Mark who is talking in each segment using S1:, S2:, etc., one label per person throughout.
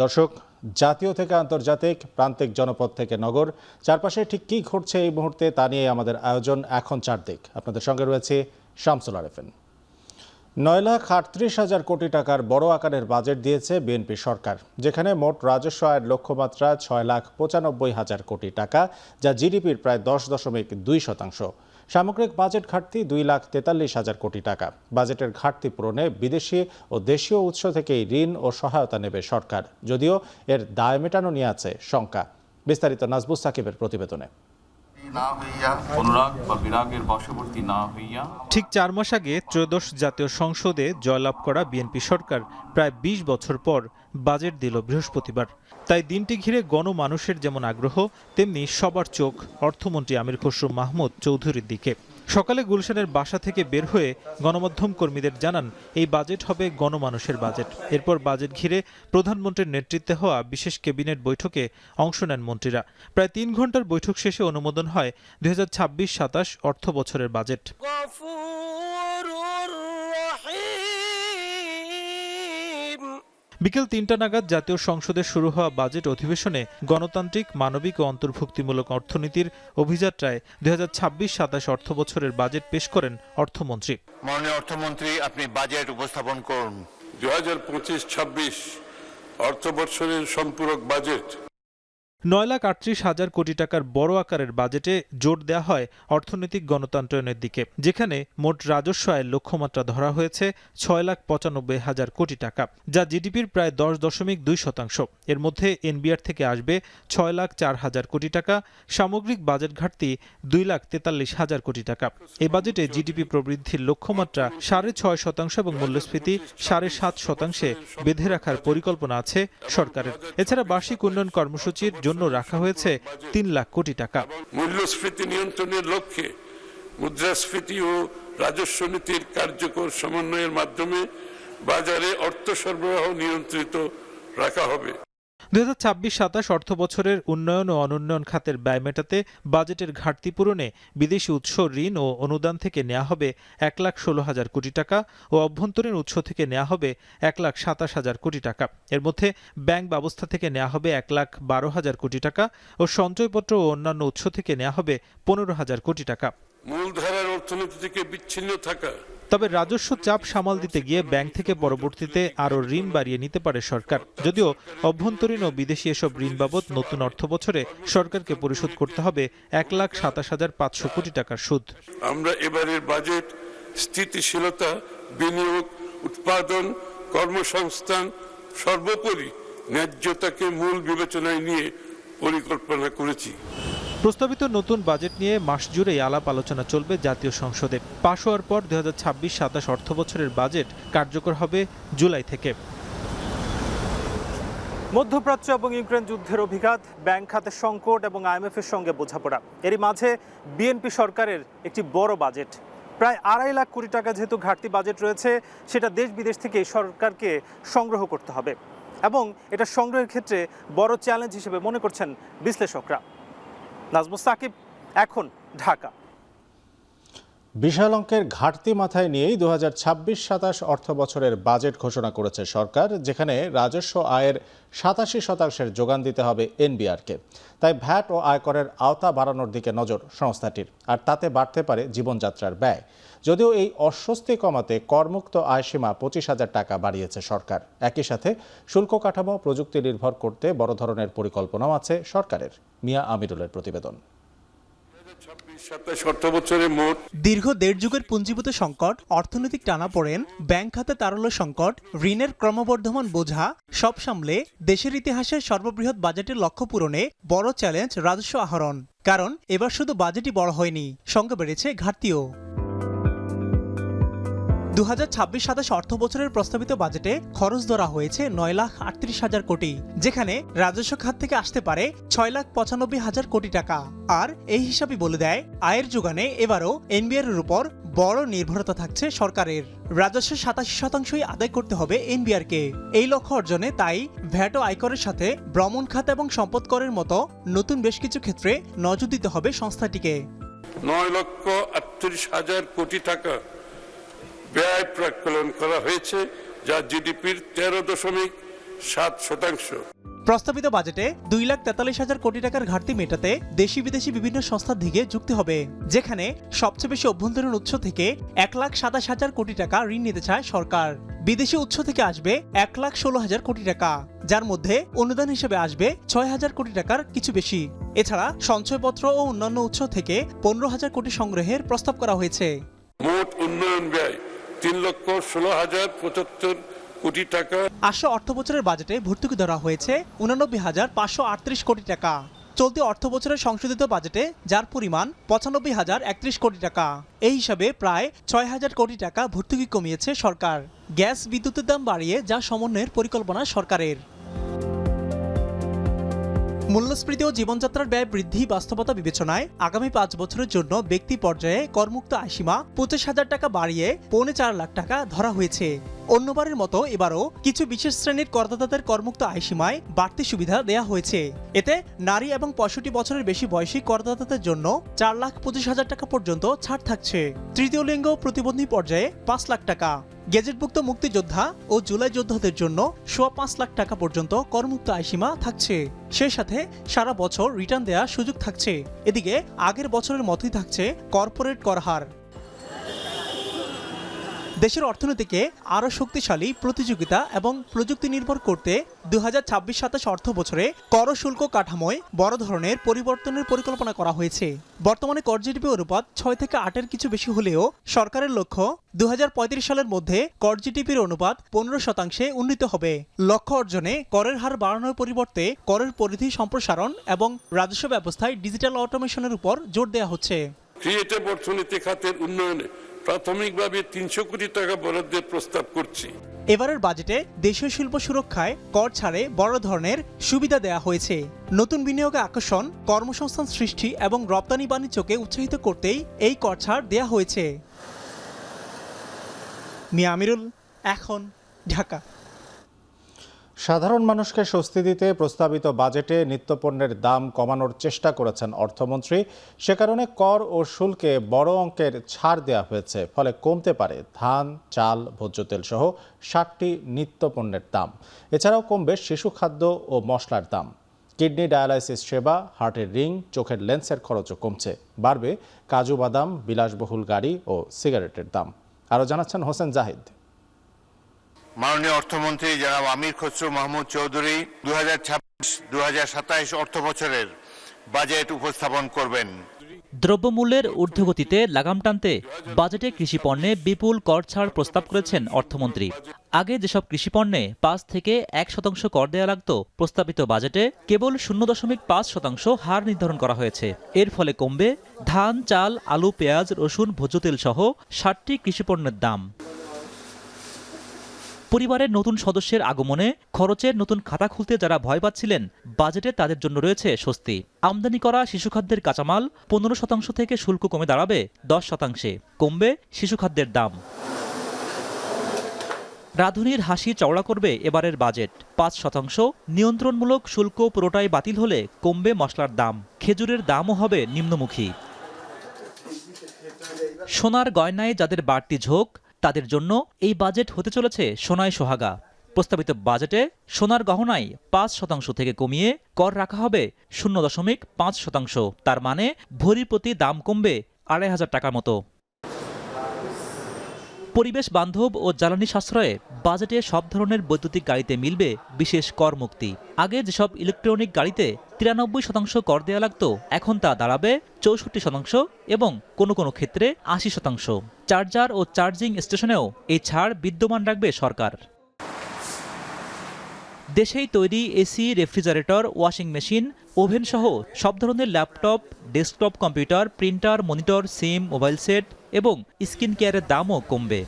S1: দর্শক, জাতীয় থেকে আন্তর্জাতিক, প্রান্তিক জনপদ থেকে নগর, চারপাশে ঠিক কী ঘটছে এই মুহূর্তে তা নিয়ে আমাদের আয়োজন এখন চারদিক। আপনাদের সঙ্গে রয়েছে শামসুল আরেফিন। 9,38,000 কোটি টাকার বড় আকারের বাজেট দিয়েছে বিএনপি সরকার, যেখানে মোট রাজস্ব আয়ের লক্ষ্যমাত্রা 6,95,000 কোটি টাকা, যা জিডিপির প্রায় 10.2%। সামগ্রিক বাজেট ঘাটতি 2,43,000 কোটি টাকা। বাজেটের ঘাটতি পূরণে বিদেশি ও দেশীয় উৎস থেকেই ঋণ ও সহায়তা নেবে সরকার, যদিও এর দায় মেটানো নিয়ে আছে শঙ্কা। বিস্তারিত নাজবুস সাকিবের প্রতিবেদনে।
S2: ঠিক 4 মাস আগে ত্রয়োদশ জাতীয় সংসদে জয়লাভ করা বিএনপি সরকার প্রায় 20 বছর পর বাজেট দিল বৃহস্পতিবার। তাই দিনটি ঘিরে গণমানুষের যেমন আগ্রহ, তেমনি সবার চোখ অর্থমন্ত্রী আমির খসরু মাহমুদ চৌধুরীর দিকে। সকালে গুলশানের বাসা থেকে বের হয়ে গণমাধ্যম কর্মীদের জানান, এই বাজেট হবে গণমানুষের বাজেট। এরপর বাজেট ঘিরে প্রধানমন্ত্রীর নেতৃত্বে হওয়া বিশেষ ক্যাবিনেট বৈঠকে অংশ নেন মন্ত্রীরা। প্রায় 3 ঘন্টার বৈঠক শেষে অনুমোদন হয় 2026-27 অর্থ বছরের বাজেট। বিকেল 3টা নাগাদ জাতীয় সংসদে শুরু হওয়া বাজেট অধিবেশনে গণতান্ত্রিক, মানবিক ও অন্তর্ভুক্তিমূলক অর্থনীতির অভিযাত্রায় 2026-27 অর্থ বছরের বাজেট পেশ করেন অর্থমন্ত্রী।
S3: মাননীয় অর্থমন্ত্রী, আপনি বাজেট উপস্থাপন করুন।
S4: 2025-26 অর্থ বছরের সম্পূরক বাজেট
S2: 9,38,000 কোটি টাকার বড় আকারের বাজেটে জোর দেওয়া হয় অর্থনৈতিক গণতন্ত্রায়নের দিকে, যেখানে মোট রাজস্ব আয়ের লক্ষ্যমাত্রা ধরা হয়েছে 6,95,000 কোটি টাকা, যা জিডিপির প্রায় 10.2%। এর মধ্যে এনবিআর থেকে আসবে 6,04,000 কোটি টাকা। সামগ্রিক বাজেট ঘাটতি 2,43,000 কোটি টাকা। এই বাজেটে জিডিপি প্রবৃদ্ধির লক্ষ্যমাত্রা 6.5% এবং মূল্যস্ফীতি 7.5% বেঁধে রাখার পরিকল্পনা আছে সরকারের। এছাড়া বার্ষিক উন্নয়ন কর্মসূচির জন্য রাখা হয়েছে 3 লাখ কোটি টাকা।
S4: মূল্যস্ফীতি নিয়ন্ত্রণের লক্ষ্যে মুদ্রাস্ফীতি ও রাজস্ব নীতির কার্যকর সমন্বয়ের মাধ্যমে বাজারে অর্থ সরবরাহ নিয়ন্ত্রিত রাখা হবে।
S2: 2026-27 অর্থ বছরের উন্নয়ন ও অনুন্নয়ন খাতের ব্যয় মেটাতে বাজেটের ঘাটতি পূরণে বিদেশি উৎস, ঋণ ও অনুদান থেকে নেওয়া হবে 1,16,000 কোটি টাকা ও অভ্যন্তরীণ উৎস থেকে নেওয়া হবে 1,27,000 কোটি টাকা। এর মধ্যে ব্যাংক ব্যবস্থা থেকে নেওয়া হবে 1,12,000 কোটি টাকা ও সঞ্চয়পত্র ও অন্যান্য উৎস থেকে নেওয়া হবে 15,000 কোটি টাকা।
S4: মূলধারার অর্থনীতি থেকে বিচ্ছিন্ন থাকা।
S2: তবে রাজস্ব চাপ সামাল দিতে গিয়ে ব্যাংক থেকে পরবর্তীতে আরও ঋণ বাড়িয়ে নিতে পারে সরকার, যদিও অভ্যন্তরীণ ও বিদেশি এসব ঋণ বাবদ নতুন অর্থ বছরে সরকারকে পরিশোধ করতে হবে 1,27,500 কোটি টাকার সুদ।
S4: আমরা এবারের বাজেট স্থিতিশীলতা, বিনিয়োগ, উৎপাদন, কর্মসংস্থান, সর্বোপরি ন্যায্যতাকে মূল বিবেচনায় নিয়ে পরিকল্পনা করেছি।
S2: প্রস্তাবিত নতুন বাজেট নিয়ে মাস জুড়েই আলাপ আলোচনা চলবে জাতীয় সংসদে। পাশ হওয়ার পর 2026-27 অর্থ বছরের বাজেট কার্যকর হবে জুলাই থেকে।
S5: মধ্যপ্রাচ্য এবং ইউক্রেন যুদ্ধের অভিঘাত, ব্যাংক খাতের সংকট এবং IMF এর সঙ্গে বোঝাপড়া, এরই মাঝে বিএনপি সরকারের একটি বড় বাজেট। প্রায় 2.5 লাখ কোটি টাকা যেহেতু ঘাটতি বাজেট রয়েছে, সেটা দেশ বিদেশ থেকে সরকারকে সংগ্রহ করতে হবে এবং এটা সংগ্রহের ক্ষেত্রে বড় চ্যালেঞ্জ হিসেবে মনে করছেন বিশ্লেষকরা। নাজমুস সাকিব, এখন ঢাকা।
S1: বিশাল অঙ্কের ঘাটতি মাথায় নিয়েই 2026-27 অর্থ বছরের বাজেট ঘোষণা করেছে সরকার, যেখানে রাজস্ব আয়ের 87% যোগান দিতে হবে এনবিআরকে। তাই ভ্যাট ও আয়করের আওতা বাড়ানোর দিকে নজর সংস্থাটির, আর তাতে বাড়তে পারে জীবনযাত্রার ব্যয়। যদিও এই অস্বস্তি কমাতে করমুক্ত আয়সীমা 25,000 টাকা বাড়িয়েছে সরকার। একই সাথে শুল্ক কাঠামো প্রযুক্তি নির্ভর করতে বড় ধরনের পরিকল্পনাও আছে সরকারের। মিয়া আমিরুলের প্রতিবেদন।
S6: দীর্ঘ 1.5 যুগের পুঞ্জীভূত সংকট, অর্থনৈতিক টানাপোড়েন, ব্যাংক খাতে তারল্য সংকট, ঋণের ক্রমবর্ধমান বোঝা সব সামলে দেশের ইতিহাসের সর্ববৃহৎ বাজেটের লক্ষ্য পূরণে বড় চ্যালেঞ্জ রাজস্ব আহরণ। কারণ এবার শুধু বাজেটই বড় হয়নি, সঙ্গে বেড়েছে ঘাটতিও। 2026-27 অর্থ বছরের প্রস্তাবিত বাজেটে খরচ ধরা হয়েছে 9,38,000 কোটি, যেখানে রাজস্ব খাত থেকে আসতে পারে 6,95,000 কোটি টাকা। আর এই হিসাবই বলে দেয়, আয়ের যোগানে এবারও এনবিআর এর উপর বড় নির্ভরতা থাকছে সরকারের। রাজস্বের 87%ই আদায় করতে হবে এনবিআরকে। এই লক্ষ্য অর্জনে তাই ভ্যাট ও আয়করের সাথে ভ্রমণ খাত এবং সম্পদ করের মতো নতুন বেশ কিছু ক্ষেত্রে নজর দিতে হবে সংস্থাটিকে।
S4: 9,38,000 কোটি টাকা ব্যয় প্রাক্কলন করা হয়েছে, যা জিডিপির 13.2% 7%।
S6: প্রস্তাবিত বাজেটে 2,43,000 কোটি টাকার ঘাটতি মেটাতে দেশি বিদেশি বিভিন্ন সংস্থার দিকে যুক্তি হবে, যেখানে সবচেয়ে বেশি অভ্যন্তরীণ উৎস থেকে 1,27,000 কোটি টাকা ঋণ নিতে চায় সরকার। বিদেশি উৎস থেকে আসবে 1,16,000 কোটি টাকা, যার মধ্যে অনুদান হিসেবে আসবে 6,000 কোটি টাকার কিছু বেশি। এছাড়া সঞ্চয়পত্র ও অন্যান্য উৎস থেকে 15,000 কোটি সংগ্রহের প্রস্তাব করা হয়েছে।
S4: মোট উন্নয়ন ব্যয় 3,16,075 কোটি টাকা।
S6: আসন্ন অর্থ বছরের বাজেটে ভর্তুকি ধরা হয়েছে 89,538 কোটি টাকা। চলতি অর্থ বছরের সংশোধিত বাজেটে যার পরিমাণ 95,031 কোটি টাকা। এই হিসাবে প্রায় 6,000 কোটি টাকা ভর্তুকি কমিয়েছে সরকার। গ্যাস বিদ্যুতের দাম বাড়িয়ে যা সমন্বয়ের পরিকল্পনা সরকারের। মূল্যস্ফীতি ও জীবনযাত্রার ব্যয় বৃদ্ধি বাস্তবতা বিবেচনায় আগামী 5 বছরের জন্য ব্যক্তি পর্যায়ে করমুক্ত আয়সীমা 25,000 টাকা বাড়িয়ে 4.25 লাখ টাকা ধরা হয়েছে। অন্যবারের মতো এবারও কিছু বিশেষ শ্রেণীর করদাতাদের করমুক্ত আয়সীমায় বাড়তি সুবিধা দেয়া হয়েছে। এতে নারী এবং 65 বছরের বেশি বয়সী করদাতাদের জন্য 4,25,000 টাকা পর্যন্ত ছাড় থাকছে। তৃতীয় লিঙ্গ প্রতিবন্ধী পর্যায়ে 5 লাখ টাকা। গেজেটভুক্ত মুক্তিযোদ্ধা ও জুলাই যোদ্ধাদের জন্য 5.25 লাখ টাকা পর্যন্ত করমুক্ত আয়সীমা থাকছে। সেই সাথে সারা বছর রিটার্ন দেওয়ার সুযোগ থাকছে। এদিকে আগের বছরের মতোই থাকছে কর্পোরেট কর হার। দেশের অর্থনীতিকে আরও শক্তিশালী, প্রতিযোগিতা এবং প্রযুক্তি নির্ভর করতে 2026-27 অর্থ বছরে কর শুল্ক কাঠামোয় বড় ধরনের পরিবর্তনের পরিকল্পনা করা হয়েছে। বর্তমানে কর জিডিপি অনুপাত 6 থেকে 8-এর কিছু বেশি হলেও সরকারের লক্ষ্য 2035 সালের মধ্যে কর জিডিপির অনুপাত 15% উন্নীত হবে। লক্ষ্য অর্জনে করের হার বাড়ানোর পরিবর্তে করের পরিধি সম্প্রসারণ এবং রাজস্ব ব্যবস্থায় ডিজিটাল অটোমেশনের উপর জোর দেওয়া হচ্ছে।
S4: ক্রিয়েটিভ অর্থনীতি খাতের উন্নয়নে প্রাথমিকভাবে 300 কোটি টাকা বরাদ্দের প্রস্তাব করছি।
S6: এবারের বাজেটে দেশীয় শিল্প সুরক্ষায় কর ছাড়ে বড় ধরনের সুবিধা দেওয়া হয়েছে। নতুন বিনিয়োগে আকর্ষণ, কর্মসংস্থান সৃষ্টি এবং রপ্তানি বাণিজ্যকে উৎসাহিত করতেই এই কর ছাড় দেওয়া হয়েছে। মিয়া আমিরুল, এখন, ঢাকা।
S1: সাধারণ মানুষকে স্বস্তি দিতে প্রস্তাবিত বাজেটে নিত্যপণ্যের দাম কমানোর চেষ্টা করেছেন অর্থমন্ত্রী। সে কারণে কর ও শুল্কে বড় অঙ্কের ছাড় দেওয়া হয়েছে। ফলে কমতে পারে ধান, চাল, ভোজ্য তেল সহ 60টি নিত্যপণ্যের দাম। এছাড়াও কমবে শিশু খাদ্য ও মশলার দাম। কিডনি ডায়ালাইসিস সেবা, হার্টের রিং, চোখের লেন্সের খরচও কমছে। বাড়বে কাজু বাদাম, বিলাসবহুল গাড়ি ও সিগারেটের দাম। আরও জানাচ্ছেন হোসেন জাহিদ।
S3: মাননীয় অর্থমন্ত্রী জনাব আমির খসরু মাহমুদ চৌধুরী 2026-2027 অর্থ বছরের বাজেট উপস্থাপন করবেন।
S7: দ্রব্যমূল্যের ঊর্ধ্বগতিতে লাগাম টানতে বাজেটে কৃষিপণ্যে বিপুল কর ছাড় প্রস্তাব করেছেন অর্থমন্ত্রী। আগে যেসব কৃষিপণ্যে 5 থেকে 1% কর দেওয়া লাগত, প্রস্তাবিত বাজেটে কেবল 0.5% হার নির্ধারণ করা হয়েছে। এর ফলে কমবে ধান, চাল, আলু, পেঁয়াজ, রসুন, ভোজ্য তেল সহ 60টি কৃষিপণ্যের দাম। পরিবারের নতুন সদস্যের আগমনে খরচের নতুন খাতা খুলতে যারা ভয় পাচ্ছিলেন, বাজেটে তাদের জন্য রয়েছে স্বস্তি। আমদানি করা শিশুখাদ্যের কাঁচামাল 15% থেকে শুল্ক কমে দাঁড়াবে 10%। কমবে শিশুখাদ্যের দাম। রাঁধুনির হাসি চওড়া করবে এবারের বাজেট। 5% নিয়ন্ত্রণমূলক শুল্ক পুরোটাই বাতিল হলে কমবে মশলার দাম। খেজুরের দামও হবে নিম্নমুখী। সোনার গয়নায় যাদের বাড়তি ঝোঁক, তাদের জন্য এই বাজেট হতে চলেছে সোনায় সোহাগা। প্রস্তাবিত বাজেটে সোনার গহনায় 5% থেকে কমিয়ে কর রাখা হবে 0.5%। তার মানে ভরি প্রতি দাম কমবে 2,500 টাকার মতো। পরিবেশ বান্ধব ও জ্বালানি সাশ্রয়ে বাজেটে সব ধরনের বৈদ্যুতিক গাড়িতে মিলবে বিশেষ কর মুক্তি। আগে যেসব ইলেকট্রনিক গাড়িতে 93% কর দেওয়া লাগত, এখন তা দাঁড়াবে 64% এবং কোনো কোনো ক্ষেত্রে 80%। চার্জার ও চার্জিং স্টেশনেও এই ছাড় বিদ্যমান রাখবে সরকার। দেশেই তৈরি AC, refrigerator, washing machine, oven সহ সব ধরনের laptop, desktop computer, printer, monitor, SIM, mobile set এবং স্কিন কেয়ারের দামও কমবে।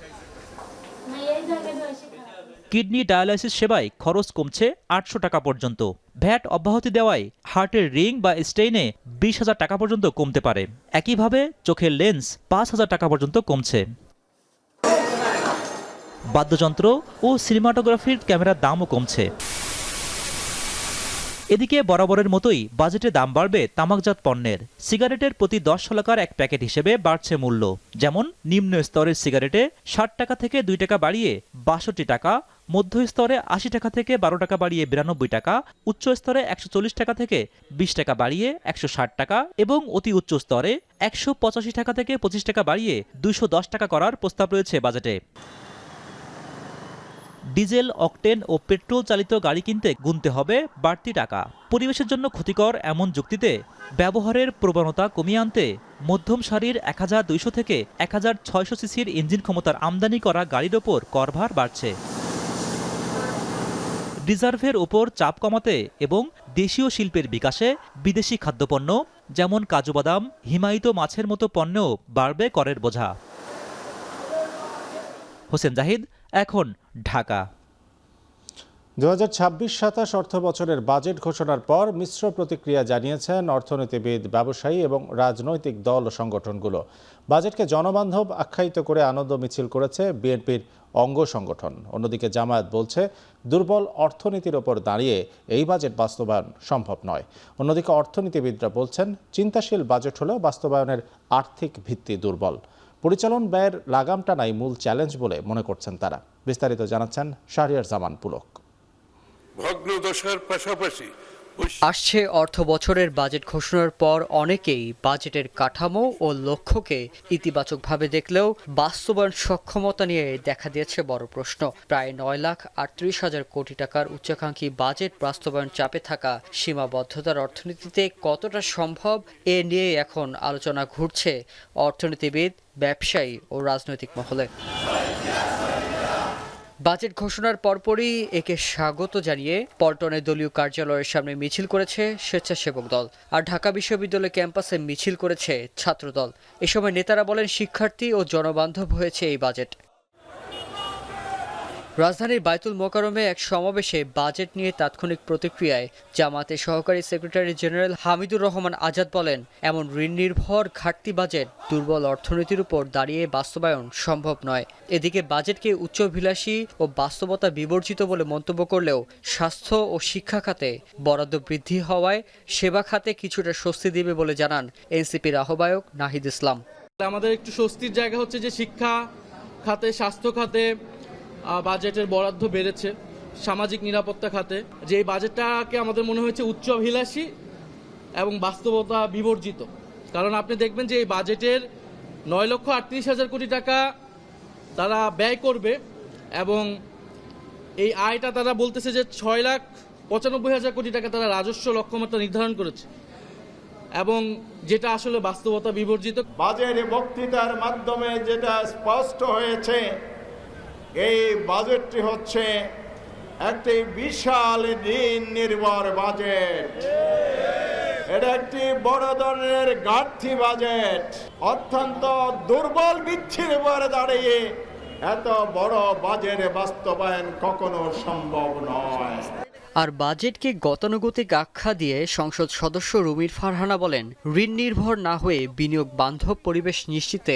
S7: কিডনি ডায়ালাইসিস সেবায় খরচ কমছে 800 টাকা পর্যন্ত। ভ্যাট অব্যাহতি দেওয়ায় হার্টের রিং বা স্টেইনে 20,000 টাকা পর্যন্ত কমতে পারে। একইভাবে চোখের লেন্স 5,000 টাকা পর্যন্ত কমছে। বাদ্যযন্ত্র ও সিনেমাটোগ্রাফির ক্যামেরার দামও কমছে। এদিকে বরাবরের মতোই বাজেটে দাম বাড়বে তামাকজাত পণ্যের। সিগারেটের প্রতি 10 শলাকার এক প্যাকেট হিসেবে বাড়ছে মূল্য। যেমন নিম্ন স্তরের সিগারেটে 60 টাকা থেকে 2 টাকা বাড়িয়ে 62 টাকা মধ্যস্তরে ৮০ টাকা থেকে ১২ টাকা বাড়িয়ে ৯২ টাকা, উচ্চ স্তরে ১৪০ টাকা থেকে ২০ টাকা বাড়িয়ে ১৬০ টাকা এবং অতি উচ্চ স্তরে ১৮৫ টাকা থেকে ২৫ টাকা বাড়িয়ে ২১০ টাকা করার প্রস্তাব রয়েছে বাজেটে। ডিজেল, অকটেন ও পেট্রোল চালিত গাড়ি কিনতে গুনতে হবে বাড়তি টাকা। পরিবেশের জন্য ক্ষতিকর এমন যুক্তিতে ব্যবহারের প্রবণতা কমিয়ে আনতে মধ্যম সারির ১২০০ থেকে ১৬০০ সিসির ইঞ্জিন ক্ষমতার আমদানি করা গাড়ির ওপর করভার বাড়ছে। রিজার্ভের ওপর চাপ কমাতে এবং দেশীয় শিল্পের বিকাশে বিদেশি খাদ্যপণ্য যেমন কাজু বাদাম, হিমায়িত মাছের মতো পণ্যেও বাড়বে করের বোঝা। হোসেন জাহিদ, এখন ঢাকা।
S1: ২০২৬-২৭ অর্থ বছরের বাজেট ঘোষণার পর মিশ্র প্রতিক্রিয়া জানিয়েছেন অর্থনীতিবিদ, ব্যবসায়ী এবং রাজনৈতিক দল ও সংগঠনগুলো। বাজেটকে জনবান্ধব আখ্যায়িত করে আনন্দ মিছিল করেছে বিএনপির অঙ্গ সংগঠন। অন্যদিকে জামায়াত বলছে দুর্বল অর্থনীতির ওপর দাঁড়িয়ে এই বাজেট বাস্তবায়ন সম্ভব নয়। অন্যদিকে অর্থনীতিবিদরা বলছেন চিন্তাশীল বাজেট হলেও বাস্তবায়নের আর্থিক ভিত্তি দুর্বল। পরিচালন ব্যয়ের লাগাম টানাই মূল চ্যালেঞ্জ বলে মনে করছেন তারা। বিস্তারিত জানাচ্ছেন শাহরিয়ার জামান পুলক।
S4: ভগ্নদশার পাশাপাশি
S8: আসছে অর্থ বছরের বাজেট ঘোষণার পর অনেকেই বাজেটের কাঠামো ও লক্ষ্যকে ইতিবাচকভাবে দেখলেও বাস্তবায়ন সক্ষমতা নিয়ে দেখা দিয়েছে বড় প্রশ্ন। প্রায় ৯,৩৮,০০০ কোটি টাকার উচ্চাকাঙ্ক্ষী বাজেট বাস্তবায়ন চাপে থাকা সীমাবদ্ধতার অর্থনীতিতে কতটা সম্ভব এ নিয়ে এখন আলোচনা ঘুরছে অর্থনীতিবিদ, ব্যবসায়ী ও রাজনৈতিক মহলে। বাজেট ঘোষণার পরপরই একে স্বাগত জানিয়ে পল্টনে দলীয় কার্যালয়ের সামনে মিছিল করেছে স্বেচ্ছাসেবক দল, আর ঢাকা বিশ্ববিদ্যালয় ক্যাম্পাসে মিছিল করেছে ছাত্রদল। এ সময় নেতারা বলেন শিক্ষার্থী ও জনবান্ধব হয়েছে এই বাজেট। রাজধানীর বায়তুল মোকাররমে এক সমাবেশে বাজেট নিয়ে তাৎক্ষণিক প্রতিক্রিয়ায় জামায়াতের সহকারী সেক্রেটারি জেনারেল হামিদুর রহমান আজাদ বলেন, এমন ঋণ নির্ভর ঘাটতি বাজেট দুর্বল অর্থনীতির উপর দাঁড়িয়ে বাস্তবায়ন সম্ভব নয়। এদিকে বাজেটকে উচ্চাভিলাষী ও বাস্তবতা বিবর্জিত বলে মন্তব্য করলেও স্বাস্থ্য ও শিক্ষা খাতে বরাদ্দ বৃদ্ধি হওয়ায় সেবা খাতে কিছুটা স্বস্তি দিবে বলে জানান এনসিপির আহ্বায়ক নাহিদ ইসলাম।
S9: আমাদের একটু স্বস্তির জায়গা হচ্ছে যে শিক্ষা খাতে, স্বাস্থ্য খাতে বাজেটের বরাদ্দ বেড়েছে, সামাজিক নিরাপত্তা খাতে যে এই বাজেটটাকে আমাদের মনে হয়েছে উচ্চাভিলাষী এবং বাস্তবতা বিবর্জিত। কারণ আপনি দেখবেন যে এই বাজেটের ৯,৩৮,০০০ কোটি টাকা তারা ব্যয় করবে এবং এই আয়টা তারা বলতেছে যে ৬,৯৫,০০০ কোটি টাকা তারা রাজস্ব লক্ষ্যমাত্রা নির্ধারণ করেছে এবং যেটা আসলে বাস্তবতা বিবর্জিত।
S10: বাজেট বক্তৃতার মাধ্যমে যেটা স্পষ্ট হয়েছে, এই বাজেটটি হচ্ছে একটি বিশাল ঋণ নির্ভর বাজেট। এটা একটি বড় ধরনের ঘাটতি বাজেট। অত্যন্ত দুর্বল ভিত্তির উপরে দাঁড়িয়ে এত বড় বাজেট বাস্তবায়ন কখনো সম্ভব নয়।
S8: আর বাজেটকে গতানুগতিক আখ্যা দিয়ে সংসদ সদস্য রুমির ফারহানা বলেন, ঋণ নির্ভর না হয়ে বিনিয়োগ বান্ধব পরিবেশ নিশ্চিতে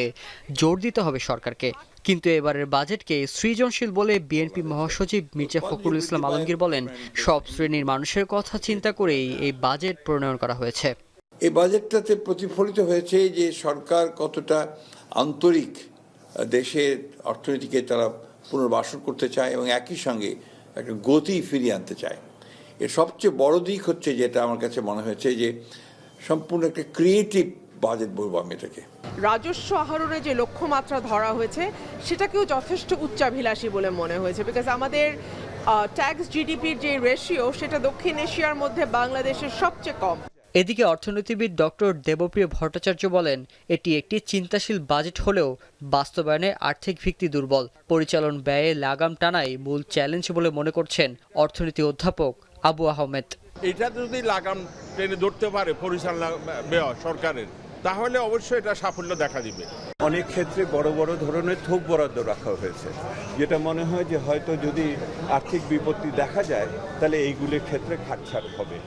S8: জোর দিতে হবে সরকারকে। কিন্তু এবারের বাজেটকে সৃজনশীল বলে বিএনপি মহাসচিব মির্জা ফখরুল ইসলাম আলমগীর বলেন, সব শ্রেণীর মানুষের কথা চিন্তা করেই এই বাজেট প্রণয়ন করা হয়েছে।
S11: এই বাজেটটাতে প্রতিফলিত হয়েছে যে সরকার কতটা আন্তরিক দেশের অর্থনীতিকে তারা পুনর্বাসন করতে চায় এবং একই সঙ্গে একটা গতি ফিরিয়ে আনতে চায়। এর সবচেয়ে বড় দিক হচ্ছে, যেটা আমার কাছে মনে হয়েছে, যে সম্পূর্ণ একটা ক্রিয়েটিভ বাজেট বলবো আমি এটাকে।
S12: রাজস্ব আহরণে যে লক্ষ্যমাত্রা ধরা হয়েছে সেটাকেও যথেষ্ট উচ্চাভিলাষী বলে মনে হয়েছে, বিকজ আমাদের ট্যাক্স জিডিপির যে রেশিও সেটা দক্ষিণ এশিয়ার মধ্যে বাংলাদেশের সবচেয়ে কম।
S8: এদিকে অর্থনীতিবিদ ডক্টর দেবপ্রিয় ভট্টাচার্য বলেন, এটি একটি চিন্তাশীল বাজেট হলেও বাস্তবায়নে আর্থিক ভিত্তি দুর্বল। পরিচালন ব্যয়ে লাগাম টানাই মূল চ্যালেঞ্জ বলে মনে করছেন অর্থনীতি অধ্যাপক আবু আহমেদ।
S13: এটা যদি লাগাম টেনে ধরতে পারে পরিচালনা ব্যয় সরকারের, তাহলে অবশ্যই এটা সাফল্য দেখা দিবে।
S14: অনেক ক্ষেত্রে বড় বড় ধরনের থোক বরাদ্দ রাখা হয়েছে, যেটা মনে হয় যে হয়তো যদি আর্থিক বিপত্তি দেখা যায় তাহলে এইগুলির ক্ষেত্রে খাটছাট হবে।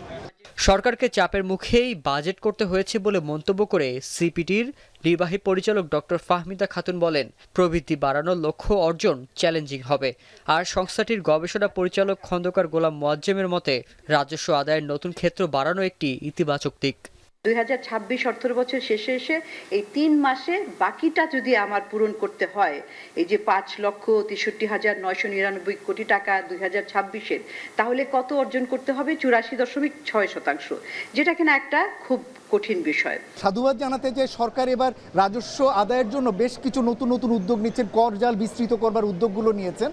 S8: সরকারকে চাপের মুখেই বাজেট করতে হয়েছে বলে মন্তব্য করে সিপিডির নির্বাহী পরিচালক ডক্টর ফাহমিদা খাতুন বলেন, প্রবৃদ্ধি বাড়ানোর লক্ষ্য অর্জন চ্যালেঞ্জিং হবে। আর সংস্থাটির গবেষণা পরিচালক খন্দকার গোলাম মোয়াজ্জেমের মতে, রাজস্ব আদায়ের নতুন ক্ষেত্র বাড়ানো একটি ইতিবাচক দিক।
S15: 2026 অর্থবছর শেষে এসে এই 3 মাসে বাকিটা যদি আমার পূরণ করতে হয়, এই যে 5,63,999 কোটি টাকা 2026-এর, তাহলে কত অর্জন করতে হবে? 84.6%, যেটা কিনা একটা খুব কঠিন বিষয়।
S16: সাধুবাদ জানাতে যে সরকার এবার রাজস্ব আদায়ের জন্য বেশ কিছু নতুন নতুন উদ্যোগ নিচ্ছেন, কর জাল বিস্তৃত করবার উদ্যোগগুলো নিয়েছেন।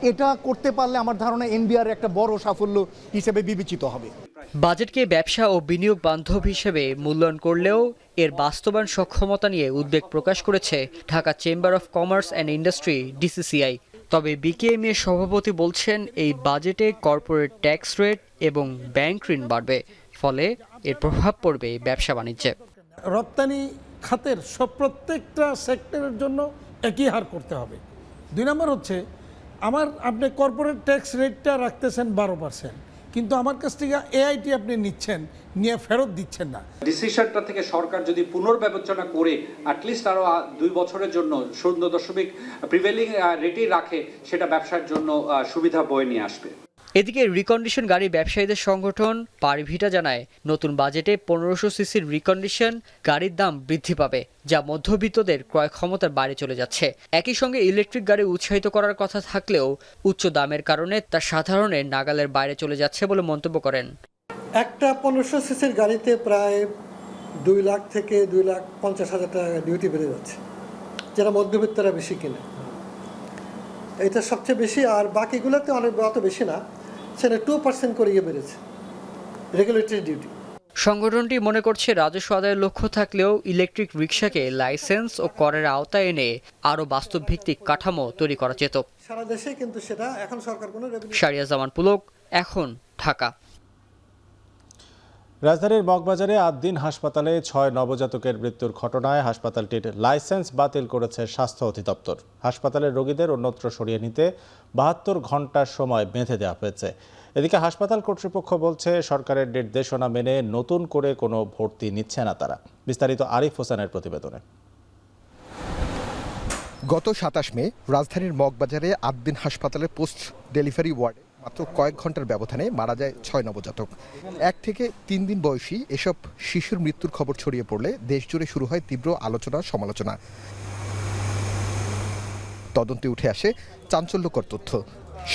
S16: এটা করতে পারলে আমার ধারণা এনবিআর একটা বড় সাফল্য হিসেবে বিবেচিত হবে।
S8: বাজেটকে ব্যবসা ও বিনিয়োগ বান্ধব হিসেবে মূল্যায়ন করলেও এর বাস্তবায়ন সক্ষমতা নিয়ে উদ্বেগ প্রকাশ করেছে Dhaka chamber of commerce and industry DCCI। তবে বিকেএমই এর সভাপতি বলছেন, এই বাজেটে কর্পোরেট ট্যাক্স রেট এবং ব্যাংক ঋণ বাড়বে, ফলে এর প্রভাব পড়বে ব্যবসা বাণিজ্যে।
S17: রপ্তানি খাতের প্রত্যেকটা সেক্টরের জন্য একই হার করতে হবে। 2 নম্বর হচ্ছে আপনি কর্পোরেট ট্যাক্স রেটটা রাখতেছেন 12%, কিন্তু আমার কাছ থেকে AIT আপনি নিয়ে ফেরত দিচ্ছেন না।
S18: ডিসিশনটা থেকে সরকার যদি পুনর্বিবেচনা করে অ্যাটলিস্ট আরও 2 বছরের জন্য 0.0 প্রিভেলিং রেটেই রাখে, সেটা ব্যবসার জন্য সুবিধা বয়ে নিয়ে আসবে।
S8: এদিকে রিকন্ডিশন গাড়ি ব্যবসায়ীদের সংগঠন পারভিটা জানায়, নতুন বাজেটে 1500 সিসির রিকন্ডিশন গাড়ির দাম বৃদ্ধি পাবে, যা মধ্যবিত্তদের ক্রয় ক্ষমতার বাইরে চলে যাচ্ছে। একই সঙ্গে ইলেকট্রিক গাড়ি উৎসাহিত করার কথা থাকলেও উচ্চ দামের কারণে তা সাধারণের নাগালের বাইরে চলে যাচ্ছে বলে মন্তব্য করেন।
S19: একটা 1500 সিসির গাড়িতে প্রায় 2 লাখ থেকে 2,50,000 টাকা ডিউটি বেড়ে যাচ্ছে, যারা মধ্যবিত্তরা বেশি কিনে। এটা সবচেয়ে বেশি, আর বাকিগুলোতে অত বেশি না, সেটা 2% করে বেড়েছে রেগুলেটরি ডিউটি।
S8: সংগঠনটি মনে করছে, রাজস্ব আদায়ের লক্ষ্য থাকলেও ইলেকট্রিক রিকশাকে লাইসেন্স ও করের আওতায় এনে আরও বাস্তবভিত্তিক কাঠামো তৈরি করা যেত।
S19: সারা দেশে কিন্তু সেটা এখন সরকার কোনো
S8: শারিয়া জামান পুলক, এখন, ঢাকা।
S1: রাজধানীর মগবাজারে আদ্দিন হাসপাতালে 6 নবজাতকের মৃত্যুর ঘটনায় হাসপাতালটির লাইসেন্স বাতিল করেছে স্বাস্থ্য অধিদপ্তর। হাসপাতালের রোগীদের অন্যত্র সরিয়ে নিতে 72 ঘন্টার সময় বেঁধে দেওয়া হয়েছে। এদিকে হাসপাতাল কর্তৃপক্ষ বলছে, সরকারের নির্দেশনা মেনে নতুন করে কোনো ভর্তি নিচ্ছে না তারা। বিস্তারিত আরিফ হোসেনের প্রতিবেদনে।
S20: গত 27 মে রাজধানীর মগবাজারে আদ্দিন হাসপাতালের পোস্ট ডেলিভারি ওয়ার্ডে মাত্র কয়েক ঘন্টার ব্যবধানে মারা যায় 6 নবজাতক। 1 থেকে 3 দিন বয়সী এসব শিশুর মৃত্যুর খবর ছড়িয়ে পড়লে দেশজুড়ে শুরু হয় তীব্র আলোচনা সমালোচনা। তদন্তে উঠে আসে চাঞ্চল্যকর তথ্য।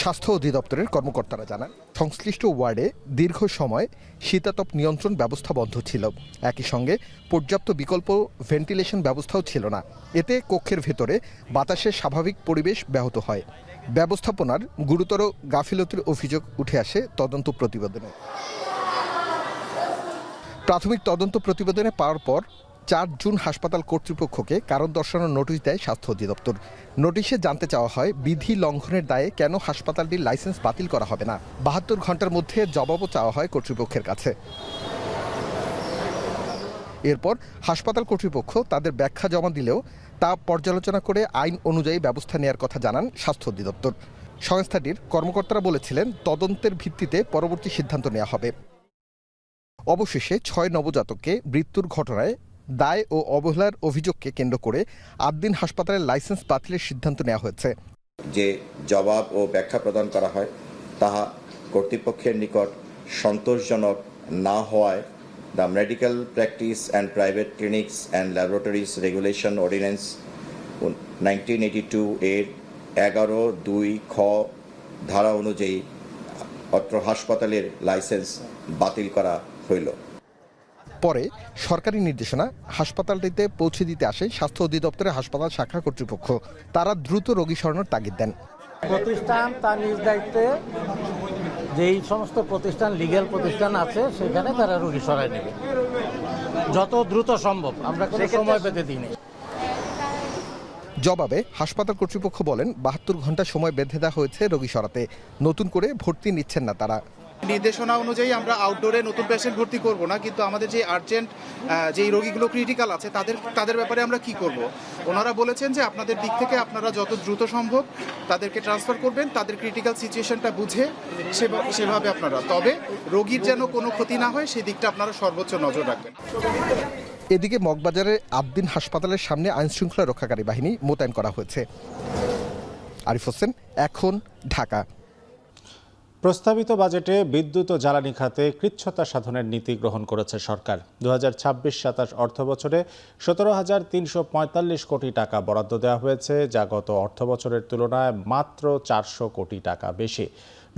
S20: স্বাস্থ্য অধিদপ্তরের কর্মকর্তারা জানান, সংশ্লিষ্ট ওয়ার্ডে দীর্ঘ সময় শীতাতপ নিয়ন্ত্রণ ব্যবস্থা বন্ধ ছিল। একই সঙ্গে পর্যাপ্ত বিকল্প ভেন্টিলেশন ব্যবস্থাও ছিল না। এতে কক্ষের ভেতরে বাতাসের স্বাভাবিক পরিবেশ ব্যাহত হয়। ব্যবস্থাপনার গুরুতর গাফিলতির অভিযোগ উঠে আসে তদন্ত প্রতিবেদনে। প্রাথমিক তদন্ত প্রতিবেদনে পাওয়ার পর 4 জুন হাসপাতাল কর্তৃপক্ষকে কারণ দর্শানোর নোটিশ দেয় স্বাস্থ্য অধিদপ্তর। নোটিশে জানতে চাওয়া হয়, বিধি লঙ্ঘনের দায়ে কেন হাসপাতালটির লাইসেন্স বাতিল করা হবে না। 72 ঘন্টার মধ্যে জবাবও চাওয়া হয় কর্তৃপক্ষের কাছে। এরপর হাসপাতাল কর্তৃপক্ষ তাদের ব্যাখ্যা জমা দিলেও তা পর্যালোচনা করে আইন অনুযায়ী ব্যবস্থা নেওয়ার কথা জানান স্বাস্থ্য অধিদপ্তর। সংস্থাটির কর্মকর্তারা বলেছিলেন, তদন্তের ভিত্তিতে পরবর্তী সিদ্ধান্ত নেওয়া হবে। অবশেষে 6 নবজাতককে মৃত্যুর ঘটনায় দায় ও অবহেলার অভিযোগকে কেন্দ্র করে আদ্দিন হাসপাতালের লাইসেন্স বাতিলের সিদ্ধান্ত নেওয়া হয়েছে।
S21: যে জবাব ও ব্যাখ্যা প্রদান করা হয় তাহা কর্তৃপক্ষের নিকট সন্তোষজনক না হওয়ায় the medical practice and private clinics and laboratories regulation ordinance 1982 এর 11(2) খ ধারা অনুযায়ী অত্র হাসপাতালের লাইসেন্স বাতিল করা হইল।
S20: পরে সরকারি নির্দেশনা হাসপাতালটিতে পৌঁছে দিতে আসে স্বাস্থ্য অধিদপ্তরের হাসপাতাল শাখা কর্তৃপক্ষ। তারা দ্রুত রোগী সরানোর তাগিদ দেন।
S22: প্রতিষ্ঠান তার নিজ দায়িত্বে যেই সমস্ত প্রতিষ্ঠান লিগ্যাল প্রতিষ্ঠান আছে সেখানে তারা রোগী সরায় নেবে যত দ্রুত সম্ভব। আমরা কোনো সময় পেতে দিইনি।
S20: জবাবে হাসপাতাল কর্তৃপক্ষ বলেন, 72 ঘন্টা সময় বেঁধে দেওয়া হয়েছে রোগী সরাতে। নতুন করে ভর্তি নিচ্ছেন না তারা।
S23: নির্দেশনা অনুযায়ী আমরা আউটডোরে নতুন পেশেন্ট ভর্তি করব না, কিন্তু আমাদের যে আর্জেন্ট যেই রোগীগুলো ক্রিটিক্যাল আছে তাদের ব্যাপারে আমরা কি করব। ওনারা বলেছেন যে আপনাদের দিক থেকে আপনারা যত দ্রুত সম্ভব তাদেরকে ট্রান্সফার করবেন, তাদের ক্রিটিক্যাল সিচুয়েশনটা বুঝে সেভাবে আপনারা, তবে রোগীর যেন কোনো ক্ষতি না হয় সেই দিকটা আপনারা সর্বোচ্চ নজর রাখবেন।
S20: এদিকে মগবাজারের আদ্দিন হাসপাতালের সামনে আইনশৃঙ্খলা রক্ষাকারী বাহিনী মোতায়েন করা হয়েছে। আরিফ হোসেন, এখন, ঢাকা।
S1: প্রস্তাবিত বাজেটে বিদ্যুৎ ও জ্বালানি খাতে কৃচ্ছতা সাধনের নীতি গ্রহণ করেছে সরকার। 2026-27 অর্থবছরে 17,345 কোটি টাকা বরাদ্দ দেওয়া হয়েছে, যা গত অর্থবছরের তুলনায় মাত্র 400 কোটি টাকা বেশি।